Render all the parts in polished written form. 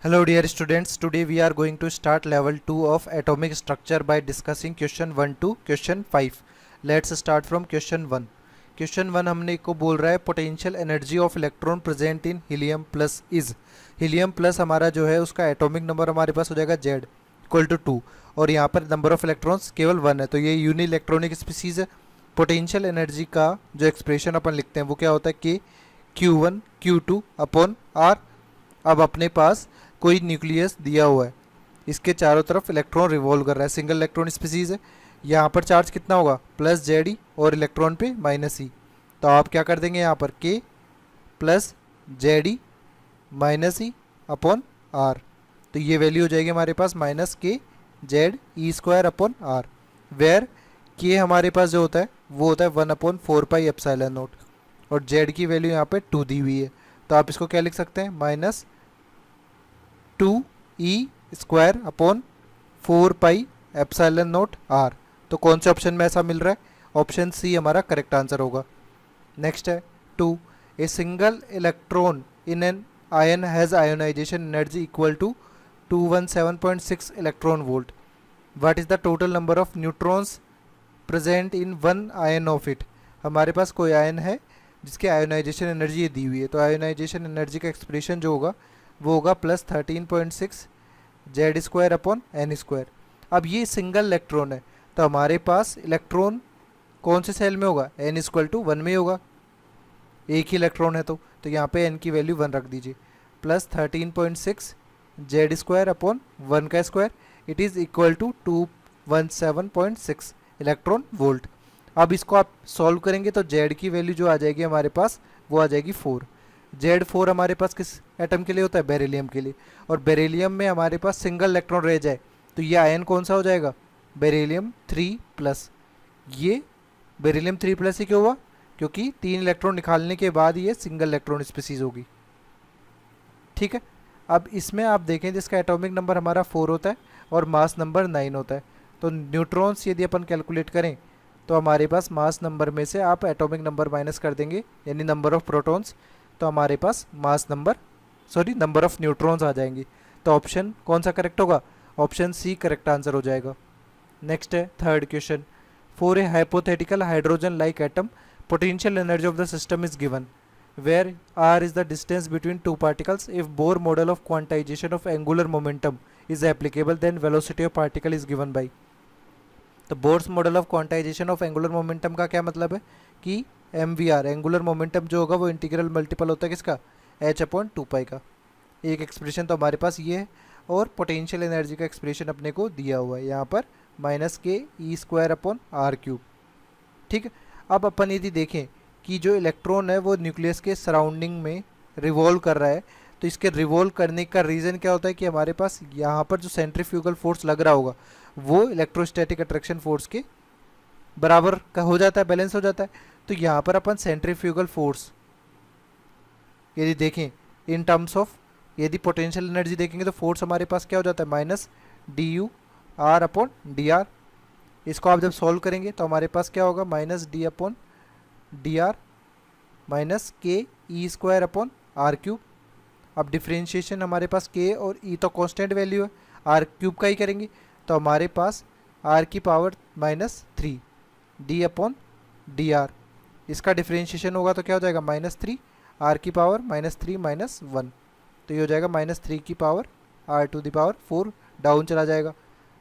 Hello dear students, today we are going to start level 2 of atomic structure by discussing question 1 to question 5. Let's start from question 1. Question 1 हमने को बोल रहा है potential energy of electron present in helium plus is. Helium plus हमारा जो है उसका atomic number हमारे पास हो जाएगा Z इक्वल टू 2 और यहाँ पर नंबर ऑफ इलेक्ट्रॉन्स केवल 1 है, तो ये यूनि इलेक्ट्रॉनिक स्पीसीज है। पोटेंशियल एनर्जी का जो एक्सप्रेशन अपन लिखते हैं वो क्या होता है कि Q1 Q2 अपॉन R। अब अपने पास कोई न्यूक्लियस दिया हुआ है, इसके चारों तरफ इलेक्ट्रॉन रिवॉल्व कर रहा है, सिंगल इलेक्ट्रॉन स्पीसीज है। यहाँ पर चार्ज कितना होगा प्लस जेड और इलेक्ट्रॉन पे माइनस ई, तो आप क्या कर देंगे यहाँ पर k plus Z minus e upon r, तो ये वैल्यू हो जाएगी हमारे पास minus k Z e square upon r, where k हमारे पास जो होता है वो होता है 1/4 पाई एप्सिलॉन नॉट और जेड की वैल्यू यहाँ पे 2 दी हुई है, तो आप इसको क्या लिख सकते हैं minus 2e square upon 4 pi epsilon nought r. तो कौन से ऑप्शन में ऐसा मिल रहा है? ऑप्शन सी हमारा करेक्ट आंसर होगा। नेक्स्ट है 2, a single electron in an ion has ionisation energy equal to 217.6 electron volt. What is the total number of neutrons present in one ion of it. हमारे पास कोई ion है जिसकी ionisation energy ये दी हुई है, तो आयोनाइजेशन एनर्जी का एक्सप्रेशन जो होगा वो होगा plus 13.6 Z square upon n square. अब ये सिंगल इलेक्ट्रॉन है, तो हमारे पास इलेक्ट्रॉन कौन से सेल में होगा एन इक्वल टू 1 में होगा, एक ही इलेक्ट्रॉन है तो यहाँ पे एन की वैल्यू 1 रख दीजिए, प्लस 13.6 जेड स्क्वायर अपॉन 1 का square, it is equal to 217.6 electron volt. अब इसको आप सॉल्व करेंगे तो जेड की वैल्यू जो आ जाएगी हमारे पास वो आ जाएगी 4। Z4 हमारे पास किस एटम के लिए होता है? बेरिलियम के लिए, और बेरिलियम में हमारे पास सिंगल इलेक्ट्रॉन रह जाए तो ये आयन कौन सा हो जाएगा? बेरिलियम 3+। ये बेरिलियम 3+ ही क्यों हुआ? क्योंकि 3 इलेक्ट्रॉन निकालने के बाद ये सिंगल इलेक्ट्रॉन स्पीसीज होगी। ठीक है, अब इसमें आप देखें जिसका एटॉमिक नंबर हमारा 4 होता है और मास नंबर 9 होता है, तो न्यूट्रॉन्स यदि अपन कैलकुलेट करें तो हमारे पास मास नंबर में से आप एटॉमिक नंबर माइनस कर देंगे, यानी नंबर ऑफ प्रोटॉन्स, तो हमारे पास नंबर ऑफ न्यूट्रॉन्स आ जाएंगे। तो ऑप्शन कौन सा करेक्ट होगा? ऑप्शन सी करेक्ट आंसर हो जाएगा। नेक्स्ट है third question, for a hypothetical hydrogen like atom potential energy of the system is given where r is the distance between two particles. If Bohr model of quantization of angular momentum is applicable then velocity of particle is given by. तो Bohr's model of quantization of angular momentum का क्या मतलब है कि MVR angular momentum जो होगा वो integral multiple होता है किसका? h/2 का। एक एक्सप्रेशन तो हमारे पास ये है, और पोटेंशियल एनर्जी का एक्सप्रेशन अपने को दिया हुआ है यहाँ पर माइनस के ई स्क्वायर अपॉन आर क्यूब। ठीक है, अब अपन यदि देखें कि जो इलेक्ट्रॉन है वो न्यूक्लियस के सराउंडिंग में रिवॉल्व कर रहा है, तो इसके रिवॉल्व करने का रीज़न क्या होता है कि हमारे पास यहाँ पर जो सेंट्रीफ्यूगल फोर्स लग रहा होगा वो इलेक्ट्रोस्टैटिक अट्रैक्शन फोर्स के बराबर का हो जाता है, बैलेंस हो जाता है। तो यहाँ पर अपन सेंट्रीफ्यूगल फोर्स यदि देखें इन टर्म्स ऑफ, यदि पोटेंशियल एनर्जी देखेंगे तो फोर्स हमारे पास क्या हो जाता है माइनस DU/R/dr। इसको आप जब सॉल्व करेंगे तो हमारे पास क्या होगा माइनस D/dr माइनस के ई स्क्वायर अपॉन आर क्यूब। अब डिफ्रेंशिएशन हमारे पास के और ई तो कांस्टेंट वैल्यू है, आर क्यूब का ही करेंगे तो हमारे पास आर की पावर -3 D/dr। इसका डिफ्रेंशिएशन होगा तो क्या हो जाएगा -3 आर की पावर -3 -1, तो ये हो जाएगा -3 की पावर R⁴ डाउन चला जाएगा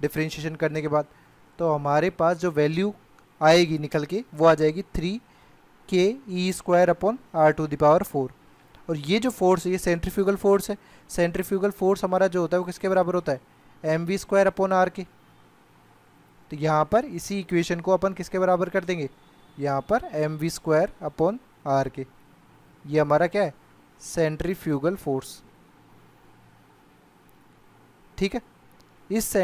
डिफ्रेंशिएशन करने के बाद। तो हमारे पास जो वैल्यू आएगी निकल के वो आ जाएगी 3 के ई स्क्वायर अपॉन R⁴। और ये जो फोर्स है ये सेंट्रीफ्यूगल फोर्स है। सेंट्रीफ्यूगल फोर्स हमारा जो होता है वो किसके बराबर होता है? mv² अपॉन आर के। तो यहाँ पर इसी इक्वेशन को अपन किसके बराबर कर देंगे? यहाँ पर mv² अपॉन आर के। ये हमारा क्या है? Centrifugal force. ठीक है, इस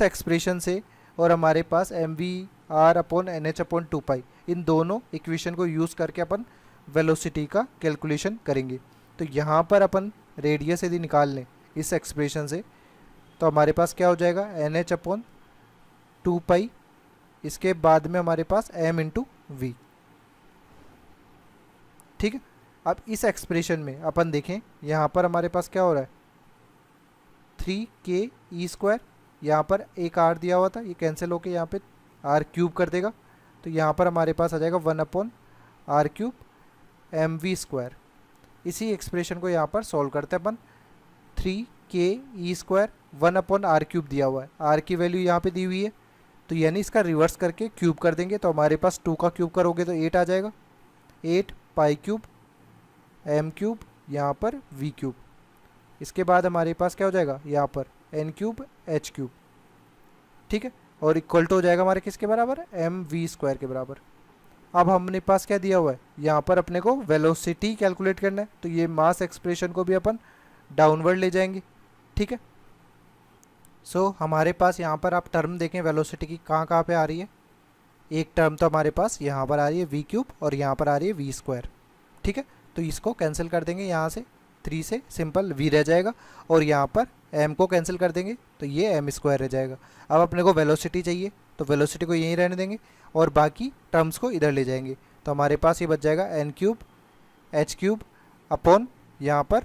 एक्सप्रेशन से और हमारे पास MVR अपॉन NH/2 इन दोनों इक्वेशन को यूज़ करके अपन वेलोसिटी का कैलकुलेशन करेंगे। तो यहाँ पर अपन रेडियस यदि निकाल लें इस एक्सप्रेशन से तो हमारे पास क्या हो जाएगा NH/2, इसके बाद में हमारे पास m/v। ठीक है, अब इस एक्सप्रेशन में अपन देखें यहाँ पर हमारे पास क्या हो रहा है 3k² यहाँ पर एक r दिया हुआ था, ये कैंसिल होके यहाँ पे r³ कर देगा, तो यहाँ पर हमारे पास आ जाएगा 1/r³ mv²। इसी एक्सप्रेशन को यहाँ पर सॉल्व करते हैं अपन। 3k² 1/r³ दिया हुआ है, r की वैल्यू यहाँ पे दी हुई है, तो यानी इसका रिवर्स करके क्यूब कर देंगे, तो हमारे पास 2 का क्यूब करोगे तो 8 आ जाएगा, 8π³ m³ यहाँ पर v³। इसके बाद हमारे पास क्या हो जाएगा यहाँ पर n³ h³, ठीक है, और इक्वल टू हो जाएगा हमारे किसके बराबर, mv² के बराबर। अब हमने पास क्या दिया हुआ है, यहाँ पर अपने को वेलोसिटी कैलकुलेट करना है, तो ये मास एक्सप्रेशन को भी अपन डाउनवर्ड ले जाएंगे, ठीक है। सो हमारे पास यहाँ पर आप टर्म देखें वेलोसिटी की कहाँ कहाँ पे आ रही है। एक टर्म तो हमारे पास यहाँ पर आ रही है v³ और यहाँ पर आ रही है v², ठीक है, तो इसको कैंसिल कर देंगे, यहाँ से 3 से सिंपल v रह जाएगा, और यहाँ पर m को कैंसिल कर देंगे तो ये m² रह जाएगा। अब अपने को वेलोसिटी चाहिए, तो वेलोसिटी को यहीं रहने देंगे और बाकी टर्म्स को इधर ले जाएंगे, तो हमारे पास ये बच जाएगा n³ h³ अपॉन यहाँ पर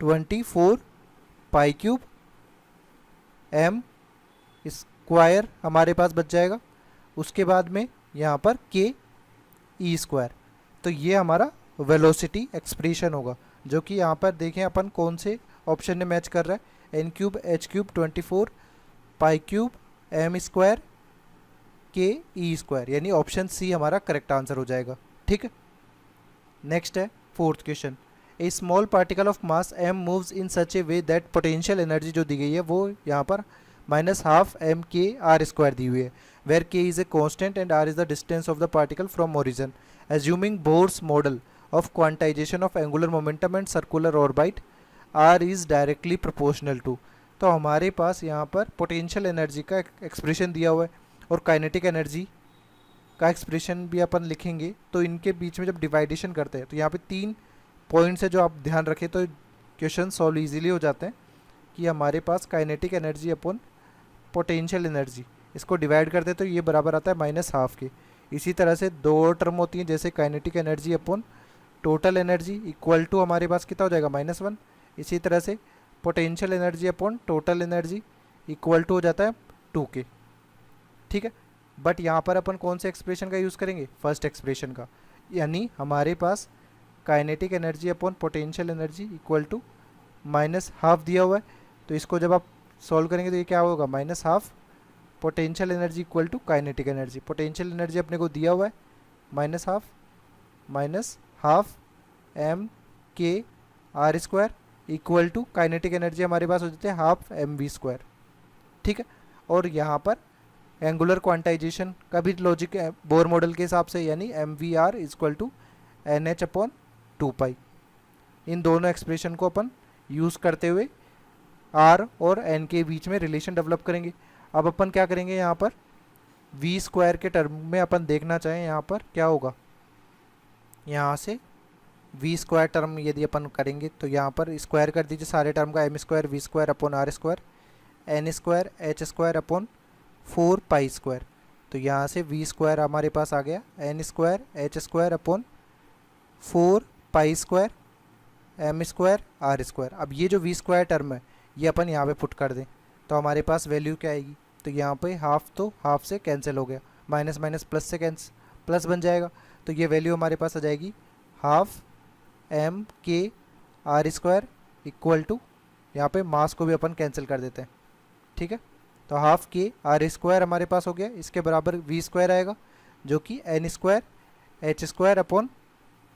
24π³ m² हमारे पास बच जाएगा। उसके बाद में यहाँ पर ke², तो ये हमारा वेलोसिटी एक्सप्रेशन होगा, जो कि यहाँ पर देखें अपन कौन से ऑप्शन में मैच कर रहा है, n³ h³ 24π³ m², ke², यानी ऑप्शन सी हमारा करेक्ट आंसर हो जाएगा, ठीक है। नेक्स्ट है 4th question. A small particle of mass m moves in such A way that potential energy जो दी गई है वो यहाँ पर -12 m/k² दी हुई है, where k is a constant and r is the distance of the particle from origin. Assuming Bohr's model of quantization of angular momentum and circular orbit r is directly proportional to। तो हमारे पास यहाँ पर potential energy का expression दिया हुआ है और काइनेटिक एनर्जी का एक्सप्रेशन भी अपन लिखेंगे, तो इनके बीच में जब डिवाइडेशन करते हैं तो यहाँ पे 3 पॉइंट्स है जो आप ध्यान रखें तो क्वेश्चन सॉल्व इजीली हो जाते हैं, कि हमारे पास kinetic energy upon potential energy, इसको डिवाइड करते हैं तो ये बराबर आता है -12 के। इसी तरह से 2 और टर्म होती हैं, जैसे kinetic energy upon total energy equal to हमारे पास कितना हो जाएगा -1। इसी तरह से potential energy upon total energy equal to हो जाता है 2 के, ठीक है। बट यहाँ पर अपन कौन से एक्सप्रेशन का यूज़ करेंगे, फर्स्ट एक्सप्रेशन का, यानी हमारे पास kinetic energy upon potential energy equal to -12 दिया हुआ है, तो इसको जब आप सॉल्व करेंगे तो ये क्या होगा, -12 potential energy equal to kinetic energy. Potential energy अपने को दिया हुआ है -12 m/k² equal to kinetic energy हमारे पास हो जाती है 12 mv², ठीक है। और यहाँ पर एंगुलर क्वांटाइजेशन का भी लॉजिक है बोर मॉडल के हिसाब से, यानी mvr इक्वल टू nh/2π। इन दोनों एक्सप्रेशन को अपन यूज़ करते हुए r और n के बीच में रिलेशन डेवलप करेंगे। अब अपन क्या करेंगे, यहाँ पर v² के टर्म में अपन देखना चाहें यहाँ पर क्या होगा, यहाँ से v² टर्म यदि अपन करेंगे तो यहाँ पर स्क्वायर कर दीजिए सारे टर्म का, m² v² upon r², n² h² upon 4π², तो यहाँ से v² हमारे पास आ गया n² h² upon 4π² m² r²। अब ये जो v² टर्म है ये अपन यहाँ पे पुट कर दें तो हमारे पास वैल्यू क्या आएगी, तो यहाँ पे हाफ तो हाफ से कैंसिल हो गया, माइनस माइनस प्लस से प्लस बन जाएगा, तो ये वैल्यू हमारे पास आ जाएगी 12 m/k² इक्वल टू, यहाँ पे मास को भी अपन कैंसिल कर देते हैं, ठीक है, तो 12 k² हमारे पास हो गया, इसके बराबर v² आएगा जो कि n² h² upon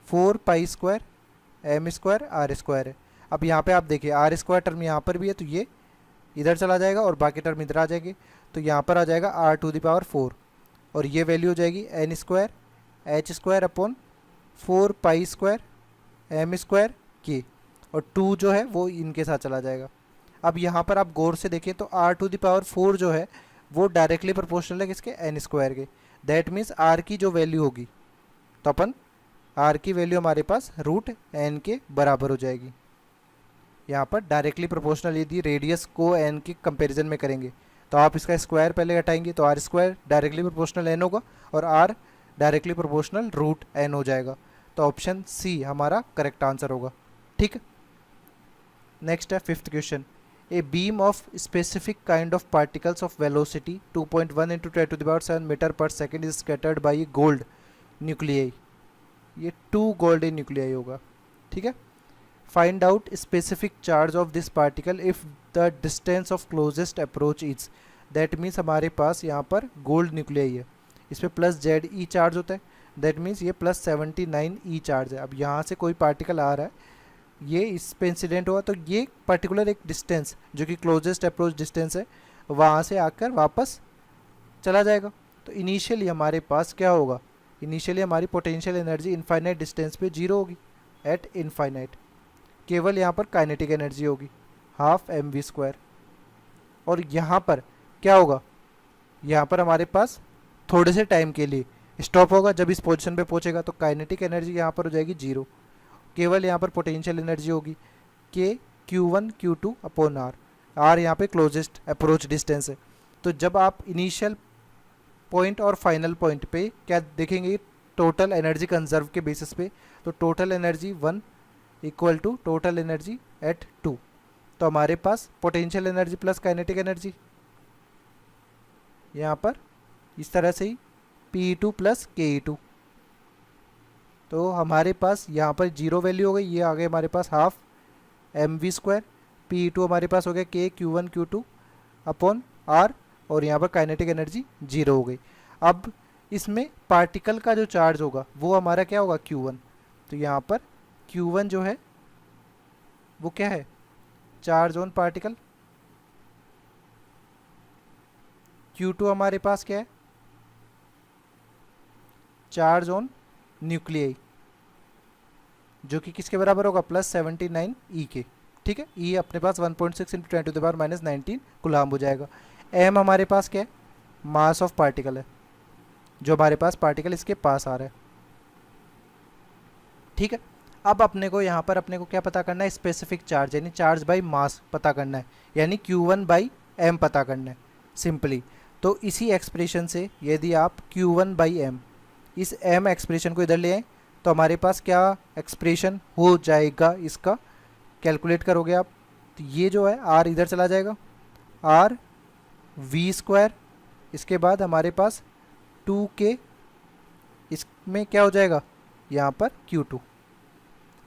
4π² m² r² है। अब यहाँ पे आप देखिए r² टर्म यहाँ पर भी है तो ये इधर चला जाएगा और बाकी टर्म इधर आ जाएंगे, तो यहाँ पर आ जाएगा r⁴ और ये वैल्यू हो जाएगी n² h² upon 4π² m² k, और 2 जो है वो इनके साथ चला जाएगा। अब यहाँ पर आप गौर से देखें तो r⁴ जो है वो डायरेक्टली प्रोपोर्शनल है किसके, n² के। दैट मीन्स r की जो वैल्यू होगी तो अपन r की वैल्यू हमारे पास √n के बराबर हो जाएगी। यहाँ पर डायरेक्टली प्रोपोर्शनल यदि रेडियस को n के कंपैरिजन में करेंगे तो आप इसका स्क्वायर पहले हटाएंगे तो r² डायरेक्टली प्रोपोर्शनल n होगा और r डायरेक्टली प्रोपोर्शनल √n हो जाएगा, तो ऑप्शन सी हमारा करेक्ट आंसर होगा, ठीक है। नेक्स्ट है 5th question. A beam of specific kind of particles of velocity 2.1 into 10⁻⁷ metre per second is scattered by gold nuclei. ये 2 गोल्डन न्यूक्लियाई होगा, ठीक है। Find out specific charge of this particle if the distance of closest approach is. That means हमारे पास यहाँ पर gold nuclei है, इस पर प्लस ZE चार्ज होता है, दैट मीन्स ये प्लस 79 E चार्ज है। अब यहाँ से कोई पार्टिकल आ रहा है, ये इस पे इंसिडेंट हुआ, तो ये पर्टिकुलर एक डिस्टेंस जो कि क्लोजेस्ट अप्रोच डिस्टेंस है वहाँ से आकर वापस चला जाएगा। तो इनिशियली हमारे पास क्या होगा, इनिशियली हमारी पोटेंशियल एनर्जी इनफाइनाइट डिस्टेंस पे 0 होगी एट इनफाइनाइट। केवल यहाँ पर काइनेटिक एनर्जी होगी ½ mv²। और यहाँ पर क्या होगा, यहाँ पर हमारे पास थोड़े से टाइम के लिए स्टॉप होगा, जब इस पोजीशन पे पहुँचेगा तो काइनेटिक एनर्जी यहाँ पर हो जाएगी 0। केवल यहाँ पर पोटेंशियल एनर्जी होगी के Q1 Q2 upon R। R यहाँ पे क्लोजेस्ट अप्रोच डिस्टेंस है। तो जब आप इनिशियल पॉइंट और फाइनल पॉइंट पे क्या देखेंगे, टोटल एनर्जी कंजर्व के बेसिस पे, तो total energy 1 equal to total energy at 2। तो हमारे पास potential energy plus kinetic energy यहाँ पर इस तरह से ही Pe2 प्लस Ke2। तो हमारे पास यहाँ पर 0 वैल्यू हो गई, ये आ गए हमारे पास ½ mv²। Pe2 हमारे पास हो गया K Q1 Q2 upon R, और यहाँ पर काइनेटिक एनर्जी 0 हो गई। अब इसमें पार्टिकल का जो चार्ज होगा वो हमारा क्या होगा, Q1। तो यहाँ पर Q1 जो है वो क्या है, चार्ज ऑन पार्टिकल। Q2 हमारे पास क्या है, चार्ज ऑन न्यूक्लियाई, जो कि किसके बराबर होगा, प्लस 79 E के, ठीक है। E अपने पास 1.6 इंटू 10⁻⁻19 कूलम्ब हो जाएगा। M हमारे पास क्या है, मास ऑफ पार्टिकल है, जो हमारे पास पार्टिकल इसके पास आ रहा है, ठीक है। अब अपने को यहाँ पर अपने को क्या पता करना है, स्पेसिफिक चार्ज यानी चार्ज बाई मास पता करना है, यानी Q1/m पता करना है सिंपली। तो इसी एक्सप्रेशन से यदि आप Q1/m इस m एक्सप्रेशन को इधर ले आए तो हमारे पास क्या एक्सप्रेशन हो जाएगा, इसका कैलकुलेट करोगे आप, तो ये जो है r इधर चला जाएगा, r v², इसके बाद हमारे पास 2k, इसमें क्या हो जाएगा यहाँ पर Q2।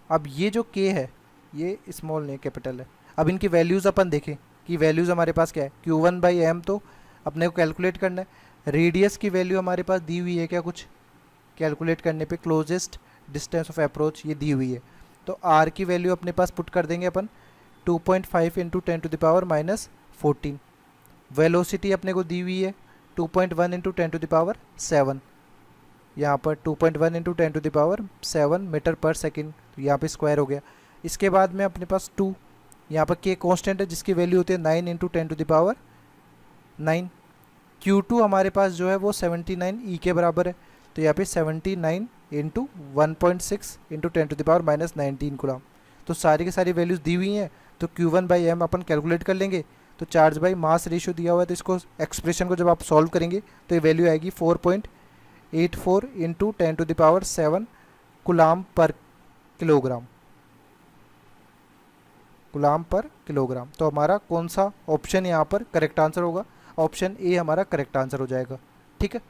अब ये जो k है ये स्मॉल नहीं कैपिटल है। अब इनकी वैल्यूज़ अपन देखें कि वैल्यूज़ हमारे पास क्या है, Q1/m तो अपने को कैलकुलेट करना है, रेडियस की वैल्यू हमारे पास दी हुई है क्या, कुछ कैलकुलेट करने पे क्लोजेस्ट डिस्टेंस ऑफ अप्रोच ये दी हुई है। तो r की वैल्यू अपने पास पुट कर देंगे अपन 2.5 इंटू 10⁻⁻14। वेलोसिटी अपने को दी हुई है 2.1 इंटू 10⁻7, यहाँ पर 2.1 इंटू 10⁻7 मीटर पर सेकेंड, तो यहाँ पे स्क्वायर हो गया। इसके बाद में अपने पास 2, यहाँ पर k कांस्टेंट है जिसकी वैल्यू होती है 9 इंटू 10⁻9। Q2 हमारे पास जो है वो 79 E के बराबर है, तो यहाँ पे 79 इंटू 1.6 इंटू 10⁻⁻19 कूलम्ब। तो सारी की सारी वैल्यूज़ दी हुई हैं, तो Q1/m अपन कैलकुलेट कर लेंगे। तो चार्ज बाई मास रेशियो दिया हुआ है, तो इसको एक्सप्रेशन को जब आप सॉल्व करेंगे तो ये वैल्यू आएगी 4.84 इंटू 10⁻7 कूलम्ब पर किलोग्राम, कूलम्ब पर किलोग्राम। तो हमारा कौन सा ऑप्शन यहाँ पर करेक्ट आंसर होगा, ऑप्शन ए हमारा करेक्ट आंसर हो जाएगा, ठीक है।